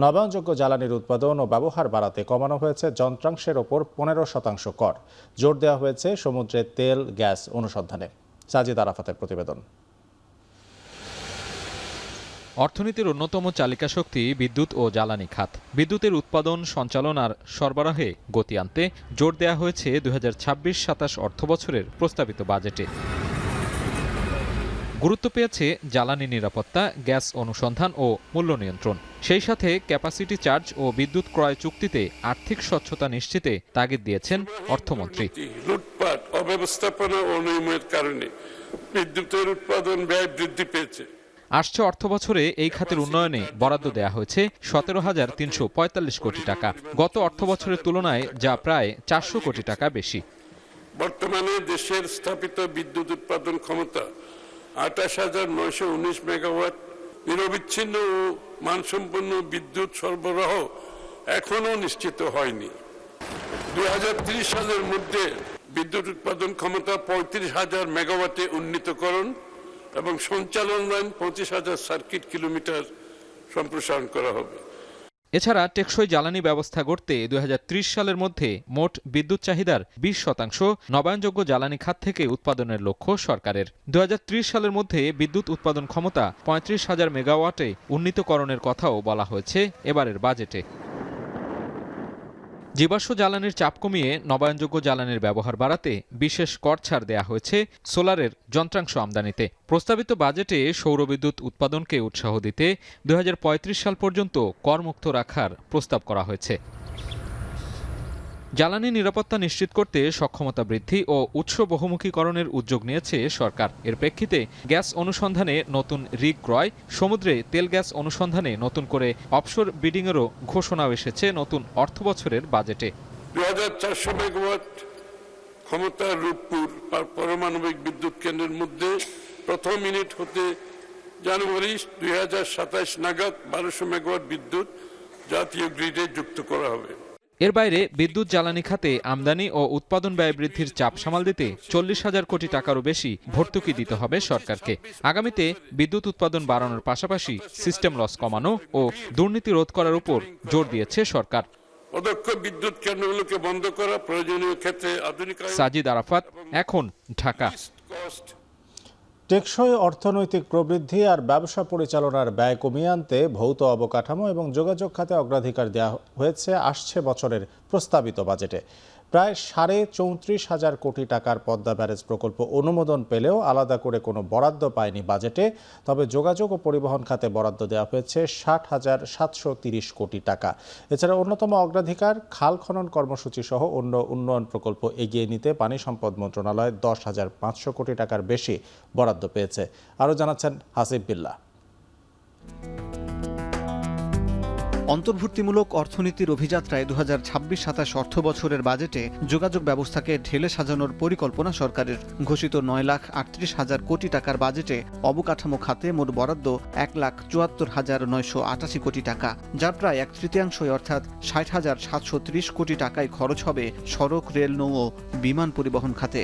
S1: নবায়নযোগ্য জ্বালানির উৎপাদন ও ব্যবহার বাড়াতে কমানো হয়েছে যন্ত্রাংশের ওপর 15% কর। জোর দেওয়া হয়েছে সমুদ্রের তেল, গ্যাস অনুসন্ধানে। সাজিদ আরাফাতের প্রতিবেদন।
S2: অর্থনীতির অন্যতম চালিকা শক্তি বিদ্যুৎ ও জ্বালানি খাত। বিদ্যুতের উৎপাদন, সঞ্চালন আর সরবরাহে গতি আনতে জোর দেওয়া হয়েছে 2026-27 অর্থবছরের প্রস্তাবিত বাজেটে। গুরুত্ব পেয়েছে জ্বালানি নিরাপত্তা, গ্যাস অনুসন্ধান ও মূল্য নিয়ন্ত্রণ। সেই সাথে ক্যাপাসিটি চার্জ ও বিদ্যুৎ ক্রয় চুক্তিতে আর্থিক স্বচ্ছতা নিশ্চিতে তাগিদ দিয়েছেন অর্থমন্ত্রী।
S4: লুটপাট, অব্যবস্থাপনা ও অনিয়মের কারণে বিদ্যুতের উৎপাদন ব্যয় বৃদ্ধি পেয়েছে।
S2: আসছে অর্থবছরে এই খাতের উন্নয়নে বরাদ্দ দেওয়া হয়েছে 17,345 কোটি টাকা। গত অর্থবছরের তুলনায় যা প্রায় 400 কোটি টাকা বেশি।
S4: বর্তমানে দেশের স্থাপিত বিদ্যুৎ উৎপাদন ক্ষমতা 28,919 মেগাওয়াট। নিরবিচ্ছিন্ন ও মানসম্পন্ন বিদ্যুৎ সরবরাহ এখনও নিশ্চিত হয়নি। 2030 সালের মধ্যে বিদ্যুৎ উৎপাদন ক্ষমতা 35,000 মেগাওয়াটে উন্নীতকরণ এবং সঞ্চালন লাইন 25,000 সার্কিট কিলোমিটার সম্প্রসারণ করা হবে।
S2: এছাড়া টেকসই জ্বালানি ব্যবস্থা গড়তে 2030 সালের মধ্যে মোট বিদ্যুৎ চাহিদার 20% নবায়নযোগ্য জ্বালানি খাত থেকে উৎপাদনের লক্ষ্য সরকারের। 2030 সালের মধ্যে বিদ্যুৎ উৎপাদন ক্ষমতা 35,000 মেগাওয়াটে উন্নীতকরণের কথাও বলা হয়েছে এবারের বাজেটে। জীবাশ্ম জ্বালানির চাপ কমিয়ে নবায়নযোগ্য জ্বালানির ব্যবহার বাড়াতে বিশেষ কর ছাড় দেয়া হয়েছে সোলারের যন্ত্রাংশ আমদানিতে। প্রস্তাবিত বাজেটে সৌরবিদ্যুৎ উৎপাদনকে উৎসাহ দিতে 2035 সাল পর্যন্ত করমুক্ত রাখার প্রস্তাব করা হয়েছে। জ্বালানি নিরাপত্তা নিশ্চিত করতে সক্ষমতা বৃদ্ধি ও উৎস বহুমুখীকরণের উদ্যোগ নিয়েছে সরকার। এর প্রেক্ষিতে গ্যাস অনুসন্ধানে নতুন রিগ ক্রয়, সমুদ্রে তেল গ্যাস অনুসন্ধানে নতুন করে অফশোর বিডিংয়েরও ঘোষণাও এসেছে নতুন অর্থবছরের বাজেটে।
S4: 2,400 মেগাওয়াট ক্ষমতার রূপপুর পারমাণবিক বিদ্যুৎ কেন্দ্রের মধ্যে প্রথম ইউনিট হতে জানুয়ারি 2027 নাগাদ 1200 মেগাওয়াট বিদ্যুৎ জাতীয় গ্রিডে যুক্ত করা হবে।
S2: এর বাইরে বিদ্যুৎ জ্বালানি খাতে আমদানি ও উৎপাদন ব্যয় বৃদ্ধির চাপ সামাল দিতে 40,000 কোটি টাকারও বেশি ভর্তুকি দিতে হবে সরকারকে। আগামীতে বিদ্যুৎ উৎপাদন বাড়ানোর পাশাপাশি সিস্টেম লস কমানো ও দুর্নীতি রোধ করার উপর জোর দিয়েছে সরকার।
S4: অদক্ষ বিদ্যুৎ কেন্দ্রগুলোকে বন্ধ করা, প্রয়োজনীয় ক্ষেত্রে আধুনিকায়ন।
S2: সাজিদ আরাফাত, এখন, ঢাকা।
S1: টেকসই অর্থনৈতিক প্রবৃদ্ধি আর ব্যবসা পরিচালনার ব্যয় কমিয়ে আনতে ভৌত অবকাঠামো এবং যোগাযোগ খাতে অগ্রাধিকার দেওয়া হয়েছে আসছে বছরের প্রস্তাবিত বাজেটে। প্রায় 34,500 কোটি টাকার পদ্মা ব্যারেজ প্রকল্প অনুমোদন পেলেও আলাদা করে কোনো বরাদ্দ পায়নি বাজেটে। তবে যোগাযোগ ও পরিবহন খাতে বরাদ্দ দেওয়া হয়েছে 60,730 কোটি টাকা। এছাড়া অন্যতম অগ্রাধিকার খাল খনন কর্মসূচি সহ অন্য উন্নয়ন প্রকল্প এগিয়ে নিতে পানি সম্পদ মন্ত্রণালয় 10,500 কোটি টাকার বেশি বরাদ্দ পেয়েছে। আরও জানাচ্ছেন হাসিব বিল্লাহ।
S5: অন্তর্ভুক্তিমূলক অর্থনীতির অভিযাত্রায় 2026-27 অর্থ বছরের বাজেটে যোগাযোগ ব্যবস্থাকে ঢেলে সাজানোর পরিকল্পনা সরকারের। ঘোষিত 9,38,000 কোটি টাকার বাজেটে অবকাঠামো খাতে মোট বরাদ্দ 1,74,988 কোটি টাকা, যার প্রায় 1/3 অর্থাৎ 60,730 কোটি টাকায় খরচ হবে সড়ক, রেল, নৌ ও বিমান পরিবহন খাতে।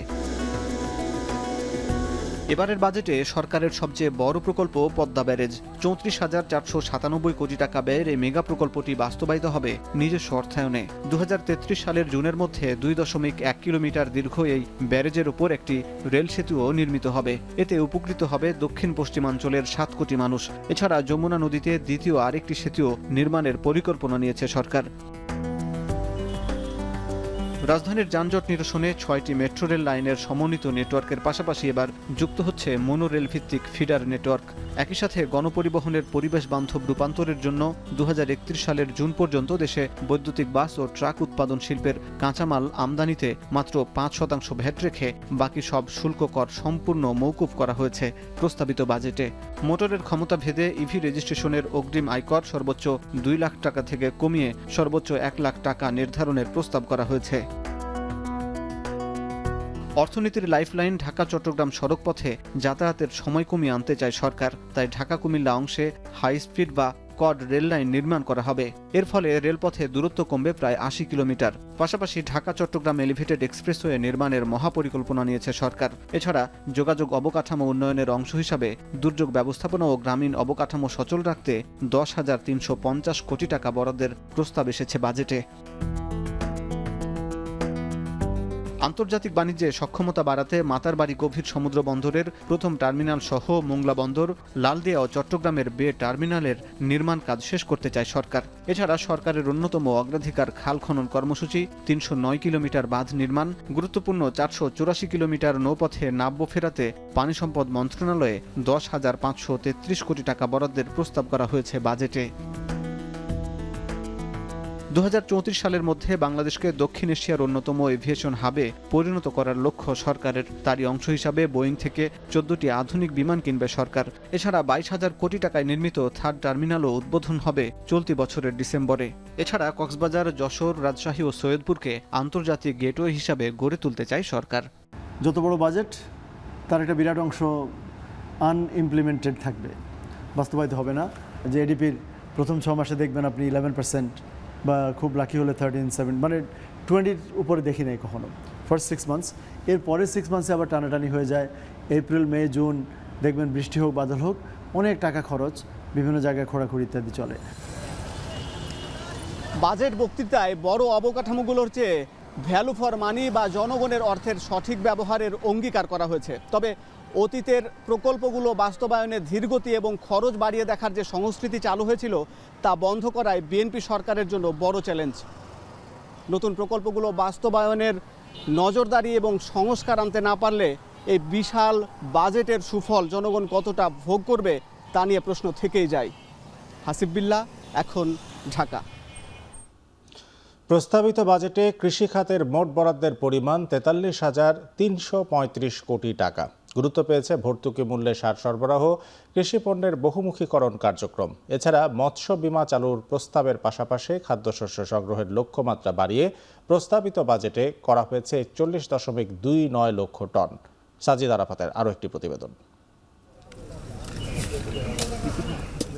S5: এবারের বাজেটে সরকারের সবচেয়ে বড় প্রকল্প পদ্মা ব্যারেজ। 34,497 কোটি টাকা ব্যয়ের এই মেগা প্রকল্পটি বাস্তবায়িত হবে নিজস্ব অর্থায়নে। 2033 সালের জুনের মধ্যে 2.1 কিলোমিটার দীর্ঘ এই ব্যারেজের উপর একটি রেল সেতুও নির্মিত হবে। এতে উপকৃত হবে দক্ষিণ পশ্চিমাঞ্চলের 7 কোটি মানুষ। এছাড়া যমুনা নদীতে দ্বিতীয় আরেকটি সেতুও নির্মাণের পরিকল্পনা নিয়েছে সরকার। রাজধানীর যানজট নিরসনে 6টি মেট্রো রেল লাইনের সমন্বিত নেটওয়ার্কের পাশাপাশি এবার যুক্ত হচ্ছে মোনোরেল ভিত্তিক ফিডার নেটওয়ার্ক। একই সাথে গণপরিবহনের পরিবেশ বান্ধব রূপান্তরের জন্য 2031 সালের জুন পর্যন্ত দেশে বৈদ্যুতিক বাস ও ট্রাক উৎপাদন শিল্পের কাঁচামাল আমদানিতে মাত্র 5% ভ্যাট রেখে বাকি সব শুল্ক কর সম্পূর্ণ মওকুফ করা হয়েছে প্রস্তাবিত বাজেটে। মোটরের ক্ষমতা ভেদে ইভি রেজিস্ট্রেশনের অগ্রিম আয়কর সর্বোচ্চ 2 লাখ টাকা থেকে কমিয়ে সর্বোচ্চ 1 লাখ টাকা নির্ধারণের প্রস্তাব করা হয়েছে। অর্থনীতির লাইফলাইন ঢাকা চট্টগ্রাম সড়কপথে যাতায়াতের সময় কমিয়ে আনতে চায় সরকার। তাই ঢাকা কুমিল্লা অংশে হাই স্পিড বা কড রেল লাইন নির্মাণ করা হবে। এর ফলে রেলপথে দূরত্ব কমবে প্রায় ৮০ কিলোমিটার। পাশাপাশি ঢাকা চট্টগ্রাম এলিভেটেড এক্সপ্রেসওয়ে নির্মাণের মহাপরিকল্পনা নিয়েছে সরকার। এছাড়া যোগাযোগ অবকাঠামো উন্নয়নের অংশ হিসাবে দুর্যোগ ব্যবস্থাপনা ও গ্রামীণ অবকাঠামো সচল রাখতে 10,350 কোটি টাকা বরাদ্দের প্রস্তাব এসেছে বাজেটে। আন্তর্জাতিক বাণিজ্যে সক্ষমতা বাড়াতে মাতারবাড়ি গভীর সমুদ্র বন্দরের প্রথম টার্মিনাল সহ মোংলা বন্দর, লালদিয়া ও চট্টগ্রামের বে টার্মিনালের নির্মাণ কাজ শেষ করতে চায় সরকার। এছাড়া সরকারের অন্যতম অগ্রাধিকার খাল খনন কর্মসূচি, 309 কিলোমিটার বাঁধ নির্মাণ, গুরুত্বপূর্ণ 484 কিলোমিটার নৌপথে নাব্য ফেরাতে পানি সম্পদ মন্ত্রণালয়ে 10,533 কোটি টাকা বরাদ্দের প্রস্তাব করা হয়েছে বাজেটে। 2034 সালের মধ্যে বাংলাদেশকে দক্ষিণ এশিয়ার অন্যতম এভিয়েশন হাবে পরিণত করার লক্ষ্য সরকারের। তারই অংশ হিসাবে বোয়িং থেকে 14টি আধুনিক বিমান কিনবে সরকার। এছাড়া 22,000 কোটি টাকায় নির্মিত থার্ড টার্মিনালও উদ্বোধন হবে চলতি বছরের ডিসেম্বরে। এছাড়া কক্সবাজার, যশোর, রাজশাহী ও সৈয়দপুরকে আন্তর্জাতিক গেটওয়ে হিসাবে গড়ে তুলতে চায় সরকার।
S3: যত বড় বাজেট, তার একটা বিরাট অংশ আনইমপ্লিমেন্টেড থাকবে, বাস্তবায়িত হবে না। যে এডিপির প্রথম 6 মাসে দেখবেন আপনি 11%, বা খুব লাকি হলে 13-7, মানে 20-র উপরে দেখি নাই কখনো ফার্স্ট 6 মান্থস। এর পরের 6 মান্থসে আবার টানাটানি হয়ে যায়। এপ্রিল, মে, জুন দেখবেন বৃষ্টি হোক বাদল হোক, অনেক টাকা খরচ, বিভিন্ন জায়গায় খোঁড়াখুড়ি ইত্যাদি চলে।
S6: বাজেট বক্তৃতায় বড় অবকাঠামোগুলোর চেয়ে ভ্যালু ফর মানি বা জনগণের অর্থের সঠিক ব্যবহারের অঙ্গীকার করা হয়েছে। তবে অতীতের প্রকল্পগুলো বাস্তবায়নে ধীরগতি এবং খরচ বাড়িয়ে দেখার যে সংস্কৃতি চালু হয়েছিল তা বন্ধ করায় বিএনপি সরকারের জন্য বড় চ্যালেঞ্জ। নতুন প্রকল্পগুলো বাস্তবায়নের নজরদারি এবং সংস্কার আনতে না পারলে এই বিশাল বাজেটের সুফল জনগণ কতটা ভোগ করবে তা নিয়ে প্রশ্ন থেকেই যায়। হাসিব বিল্লাহ, এখন, ঢাকা।
S1: প্রস্তাবিত বাজেটে কৃষি খাতের মোট বরাদ্দের পরিমাণ 43,335 কোটি টাকা। গুরুত্ব পেয়েছে ভর্তুকি মূল্যে সার সরবরাহ, কৃষি পণ্যের বহুমুখীকরণ কার্যক্রম। এছাড়া মৎস্য বীমা চালুর প্রস্তাবের পাশাপাশি খাদ্যশস্য সংগ্রহের লক্ষ্যমাত্রা বাড়িয়ে প্রস্তাবিত বাজেটে করা হয়েছে 41.29 লক্ষ টন। সাজিদ আরাফাতের আরও একটি প্রতিবেদন।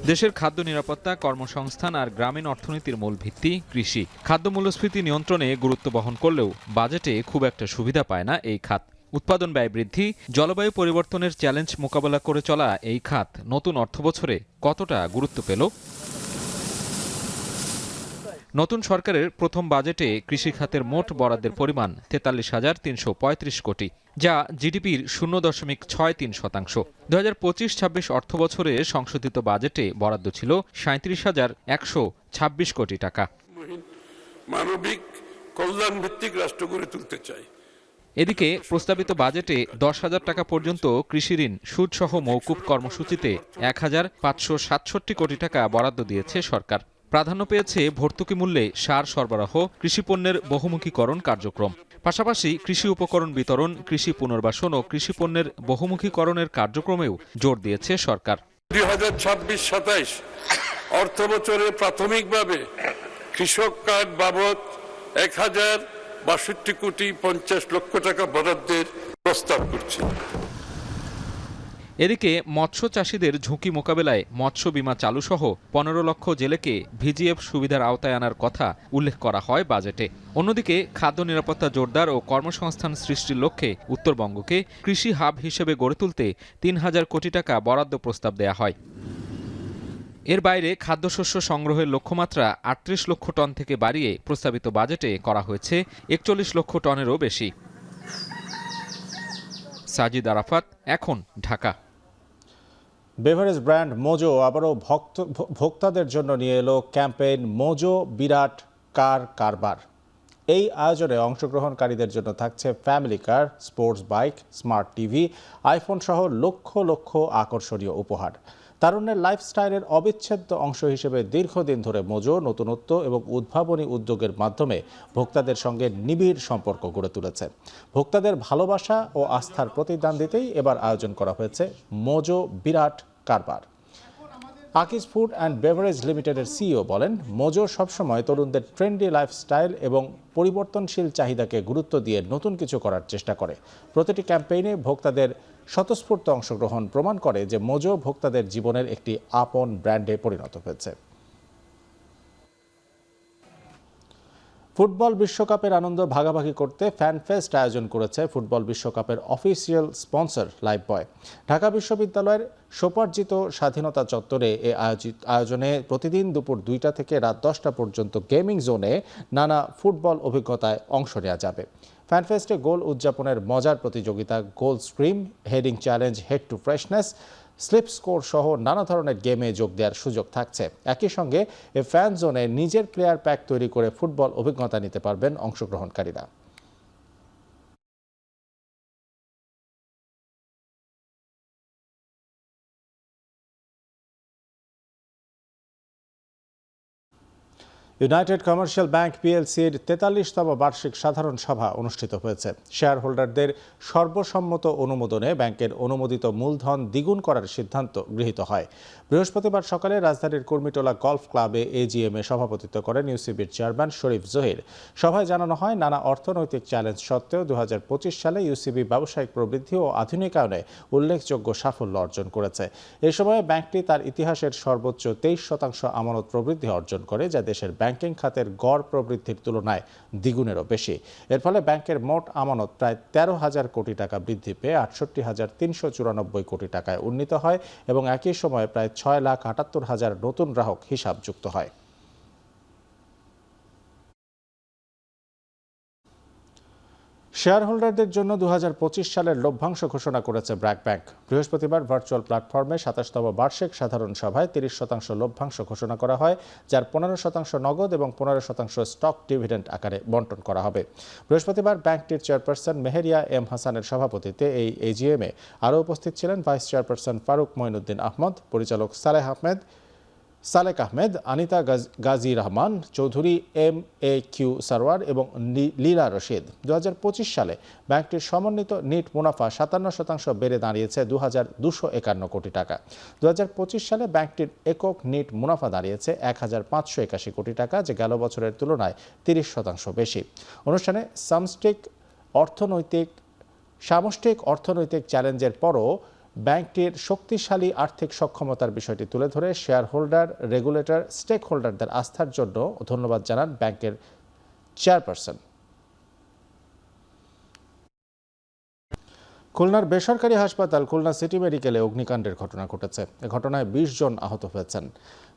S2: দেশের খাদ্য নিরাপত্তা, কর্মসংস্থান আর গ্রামীণ অর্থনীতির মূল ভিত্তি কৃষি। খাদ্য মূল্যস্ফীতি নিয়ন্ত্রণে গুরুত্ব বহন করলেও বাজেটে খুব একটা সুবিধা পায় না এই খাত। উৎপাদন ব্যয় বৃদ্ধি, জলবায়ু পরিবর্তনের চ্যালেঞ্জ মোকাবেলা করে চলা এই খাত নতুন অর্থবছরে কতটা গুরুত্ব পেল? নতুন সরকারের প্রথম বাজেটে কৃষি খাতের মোট বরাদ্দের পরিমাণ 43,335 কোটি, যা জিডিপির 0.63%। 2025-26 অর্থবছরে সংশোধিত বাজেটে বরাদ্দ ছিল 37,126 কোটি টাকা।
S4: মানবিক কল্যাণ ভিত্তিক রাষ্ট্র গড়ে তুলতে চাই।
S2: এদিকে প্রস্তাবিত বাজেটে 10,000 টাকা পর্যন্ত কৃষি ঋণ সুদসহ মওকুফ কর্মসূচিতে 1,567 কোটি টাকা বরাদ্দ দিয়েছে সরকার। প্রাধান্য পেয়েছে ভর্তুকি মূল্যে সার সরবরাহ, কৃষিপণ্যের বহুমুখীকরণ কার্যক্রম। পাশাপাশি কৃষি উপকরণ বিতরণ, কৃষি পুনর্বাসন ও কৃষি পণ্যের বহুমুখীকরণের কার্যক্রমেও জোর দিয়েছে সরকার।
S4: 2026-27 অর্থবছরে প্রাথমিকভাবে কৃষক কার্ড বাবদ 1,062.50 লক্ষ টাকা বরাদ্দের প্রস্তাব করছে।
S2: এদিকে মৎস্য চাষীদের ঝুঁকি মোকাবেলায় মৎস্য বীমা চালুসহ 15 লক্ষ জেলেকে ভিজিএফ সুবিধার আওতায় আনার কথা উল্লেখ করা হয় বাজেটে। অন্যদিকে খাদ্য নিরাপত্তা জোরদার ও কর্মসংস্থান সৃষ্টির লক্ষ্যে উত্তরবঙ্গকে কৃষি হাব হিসেবে গড়ে তুলতে 3,000 কোটি টাকা বরাদ্দ প্রস্তাব দেয়া হয়। এর বাইরে খাদ্যশস্য সংগ্রহের লক্ষ্যমাত্রা 38 লক্ষ টন থেকে বাড়িয়ে প্রস্তাবিত বাজেটে করা হয়েছে 41 লক্ষ টনেরও বেশি। সাজিদ আরাফাত, এখন, ঢাকা।
S1: বেভারেজ ব্র্যান্ড মোজো আবারও ভোক্তাদের জন্য নিয়ে এলো ক্যাম্পেইন মোজো বিরাট কার কারবার। এই আয়োজনে অংশগ্রহণকারীদের জন্য থাকছে ফ্যামিলি কার, sports bike, smart TV, iPhone সহ লক্ষ লক্ষ আকর্ষণীয় উপহার। তারুণ্যের লাইফস্টাইলের অবিচ্ছেদ্য অংশ হিসেবে দীর্ঘদিন ধরে মোজো নতুনত্ব এবং উদ্ভাবনী উদ্যোগের মাধ্যমে ভোক্তাদের সঙ্গে নিবিড় সম্পর্ক গড়ে তুলেছে। ভোক্তাদের ভালোবাসা ও আস্থার প্রতিদান দিতেই এবার আয়োজন করা হয়েছে মোজো বিরাট কারবার। আকিজ ফুড অ্যান্ড বেভারেজ লিমিটেডের সিইও বলেন, মোজো সবসময় তরুণদের ট্রেন্ডি লাইফস্টাইল এবং পরিবর্তনশীল চাহিদাকে গুরুত্ব দিয়ে নতুন কিছু করার চেষ্টা করে। প্রতিটি ক্যাম্পেইনে ভোক্তাদের স্বতঃস্ফূর্ত অংশগ্রহণ প্রমাণ করে যে মোজো ভোক্তাদের জীবনের একটি আপন ব্র্যান্ডে পরিণত হয়েছে। ফুটবল বিশ্বকাপের আনন্দ ভাগাভাগি করতে ফ্যান ফেস্ট আয়োজন করেছে ফুটবল বিশ্বকাপের অফিসিয়াল স্পন্সর লাইফবয়। ঢাকা বিশ্ববিদ্যালয়ের স্বোপার্জিত স্বাধীনতা চত্বরে এই আয়োজনে প্রতিদিন দুপুর 2টা থেকে রাত 10টা পর্যন্ত গেমিং জোনে নানা ফুটবল অভিজ্ঞতায় অংশ নেওয়া যাবে। ফ্যানফেস্টে গোল উদযাপনের মজার প্রতিযোগিতা, goal scream, heading challenge, head to freshness, slip score সহ নানা ধরনের গেমে যোগ দেওয়ার সুযোগ থাকছে। একই সঙ্গে এই ফ্যান জোনে নিজের প্লেয়ার প্যাক তৈরি করে ফুটবল অভিজ্ঞতা নিতে পারবেন অংশগ্রহণকারীরা। ইউনাইটেড কমার্শিয়াল ব্যাংক পিএলসির 43তম বার্ষিক সাধারণ সভা অনুষ্ঠিত হয়েছে। শেয়ার হোল্ডারদের সর্বসম্মত অনুমোদনে ব্যাংকের অনুমোদিত মূলধন দ্বিগুণ করার সিদ্ধান্ত গৃহীত হয়। বৃহস্পতিবার সকালে রাজধানীর কুর্মিটোলা গলফ ক্লাবে এজিএমে সভাপতিত্ব করেন ইউসিবির চেয়ারম্যান শরীফ জহির। সভায় জানানো হয়, নানা অর্থনৈতিক চ্যালেঞ্জ সত্ত্বেও 2025 সালে ইউসিবি ব্যবসায়িক প্রবৃদ্ধি ও আধুনিকায়নে উল্লেখযোগ্য সাফল্য অর্জন করেছে। এ সময় ব্যাংকটি তার ইতিহাসের সর্বোচ্চ 23% আমানত প্রবৃদ্ধি অর্জন করে, যা দেশের ব্যাংকিং খাতের গড় প্রবৃদ্ধির তুলনায় দ্বিগুণেরও বেশি। এর ফলে ব্যাংকের মোট আমানত প্রায় 13,000 কোটি টাকা বৃদ্ধি পেয়ে 68,394 কোটি টাকায় উন্নীত হয় এবং একই সময়ে প্রায় 6,78,000 নতুন গ্রাহক হিসাব যুক্ত হয়। শেয়ার হোল্ডারদের জন্য 2025 সালের লভ্যাংশ ঘোষণা করেছে ব্র্যাক ব্যাংক। বৃহস্পতিবার ভার্চুয়াল প্ল্যাটফর্মে 27তম বার্ষিক সাধারণ সভায় 30% লভ্যাংশ ঘোষণা করা হয়, যার 15% নগদ এবং 15% স্টক ডিভিডেন্ড আকারে বন্টন করা হবে। বৃহস্পতিবার ব্যাংকটির চেয়ারপারসন মেহেরিয়া এম হাসানের সভাপতিত্বে এই এজিএমে আরও উপস্থিত ছিলেন ভাইস চেয়ারপারসন ফারুক মঈনুদ্দিন আহমদ, পরিচালক সালেক আহমেদ, আনিতা গাজী রহমান চৌধুরী, MAQ সারওয়ার এবং লীলা রশিদ। 2025 সালে ব্যাংকটির সমন্বিত নিট মুনাফা 57% বেড়ে দাঁড়িয়েছে 2,251 কোটি টাকা। 2025 সালে ব্যাংকটির একক নিট মুনাফা দাঁড়িয়েছে 1,581 কোটি টাকা, যা গেল বছরের তুলনায় 30% বেশি। অনুষ্ঠানে সামষ্টিক অর্থনৈতিক চ্যালেঞ্জের পরও ব্যাংকটির শক্তিশালী আর্থিক সক্ষমতার বিষয়টি তুলে ধরে শেয়ার হোল্ডার, রেগুলেটর, স্টেক হোল্ডারদের আস্থার জন্য ধন্যবাদ জানান ব্যাংকের চেয়ারপারসন। খুলনার বেসরকারি হাসপাতাল খুলনা সিটি মেডিকেলে অগ্নিকাণ্ডের ঘটনা ঘটেছে। এ ঘটনায় 20 জন আহত হয়েছেন।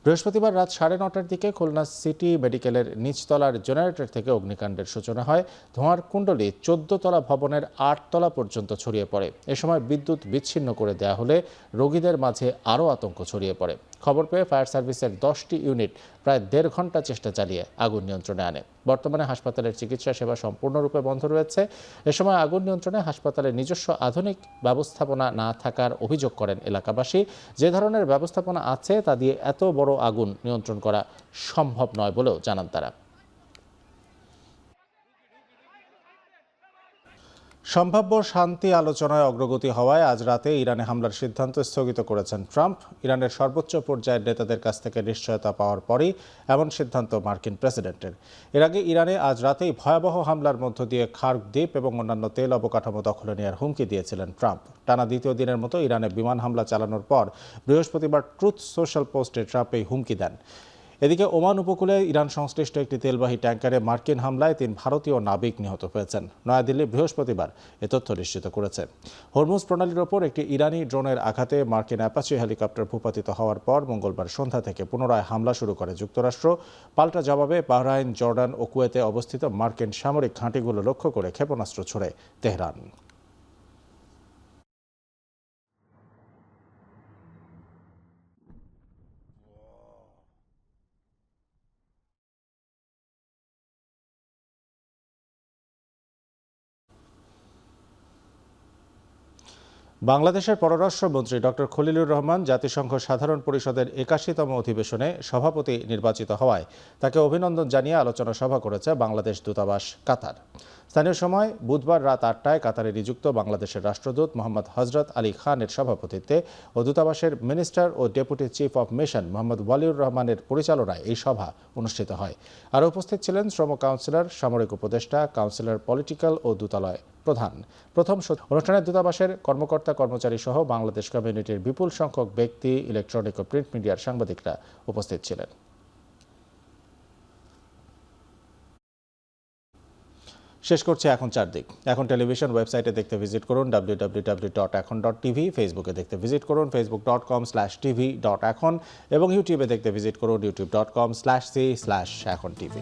S1: বৃহস্পতিবার রাত 9:30টার দিকে খুলনা সিটি মেডিকেলের নিচতলার জেনারেটর থেকে অগ্নিকাণ্ডের সূচনা হয়। ধোঁয়ার কুণ্ডলী 14 তলা ভবনের 8 তলা পর্যন্ত ছড়িয়ে পড়ে। এ সময় বিদ্যুৎ বিচ্ছিন্ন করে দেওয়া হলে রোগীদের মাঝে আরও আতঙ্ক ছড়িয়ে পড়ে। খবর পেয়ে ফায়ার সার্ভিসের 10টি ইউনিট প্রায় 1.5 ঘন্টা চেষ্টা চালিয়ে আগুন নিয়ন্ত্রণে আনে। বর্তমানে হাসপাতালের চিকিৎসা সেবা সম্পূর্ণরূপে বন্ধ রয়েছে। এ সময় আগুন নিয়ন্ত্রণে হাসপাতালের নিজস্ব আধুনিক ব্যবস্থাপনা না থাকার অভিযোগ করেন এলাকাবাসী। যে ধরনের ব্যবস্থাপনা আছে তা দিয়ে এত বড় আগুন নিয়ন্ত্রণ করা সম্ভব নয় বলেও জানান তারা। সম্ভাব্য শান্তি আলোচনায় অগ্রগতি হওয়ায় আজ রাতে ইরানে হামলার সিদ্ধান্ত স্থগিত করেছেন ট্রাম্প। ইরানের সর্বোচ্চ পর্যায়ের নেতাদের কাছ থেকে নিশ্চয়তা পাওয়ার পরই এমন সিদ্ধান্ত মার্কিন প্রেসিডেন্টের। এর আগে ইরানে আজ রাতেই ভয়াবহ হামলার মধ্য দিয়ে খার্ক দ্বীপ এবং অন্যান্য তেল অবকাঠামো দখলে নেওয়ার হুমকি দিয়েছিলেন ট্রাম্প। টানা দ্বিতীয় দিনের মতো ইরানে বিমান হামলা চালানোর পর বৃহস্পতিবার ট্রুথ সোশ্যাল পোস্টে ট্রাম্প এই হুমকি দেন। এদিকে ওমান উপকূলে ইরান সংশ্লিষ্ট একটি তেলবাহী ট্যাঙ্কারে মার্কিন হামলায় 3 ভারতীয় নাবিক নিহত হয়েছেন। নয়াদিল্লি বৃহস্পতিবার এ তথ্য নিশ্চিত করেছে। হরমুজ প্রণালীর ওপর একটি ইরানি ড্রোনের আঘাতে মার্কিন অ্যাপাচি হেলিকপ্টার ভূপাতিত হওয়ার পর মঙ্গলবার সন্ধ্যা থেকে পুনরায় হামলা শুরু করে যুক্তরাষ্ট্র। পাল্টা জবাবে বাহরাইন, জর্ডান ও কুয়েতে অবস্থিত মার্কিন সামরিক ঘাঁটিগুলো লক্ষ্য করে ক্ষেপণাস্ত্র ছোড়ে তেহরান। বাংলাদেশের পররাষ্ট্রমন্ত্রী ডক্টর খলিলুর রহমান জাতিসংঘ সাধারণ পরিষদের 81তম অধিবেশনে সভাপতি নির্বাচিত হওয়ায় তাকে অভিনন্দন জানিয়ে আলোচনা সভা করেছে বাংলাদেশ দূতাবাস কাতার। স্থানীয় সময় বুধবার রাত 8টায় কাতারে নিযুক্ত বাংলাদেশের রাষ্ট্রদূত মোহাম্মদ হজরত আলী খানের সভাপতিত্বে ও দূতাবাসের মিনিস্টার ও deputy chief of mission Mohammad Waliur রহমানের পরিচালনায় এই সভা অনুষ্ঠিত হয়। আরও উপস্থিত ছিলেন শ্রম কাউন্সিলর, সামরিক উপদেষ্টা, কাউন্সিলর পলিটিক্যাল ও দূতালয় প্রধান। প্রথম অনুষ্ঠানে দূতাবাসের কর্মকর্তা কর্মচারী সহ বাংলাদেশ কমিউনিটির বিপুল সংখ্যক ব্যক্তি, ইলেকট্রনিক ও প্রিন্ট মিডিয়ার সাংবাদিকরা উপস্থিত ছিলেন। শেষ করছে এখন চারদিক। এখন টেলিভিশন ওয়েবসাইটে দেখতে ভিজিট করুন www.ekhon.tv, ফেসবুকে দেখতে ভিজিট করুন facebook.com/tv.ekhon এবং ইউটিউবে দেখতে ভিজিট করুন youtube.com/c/ekhon tv।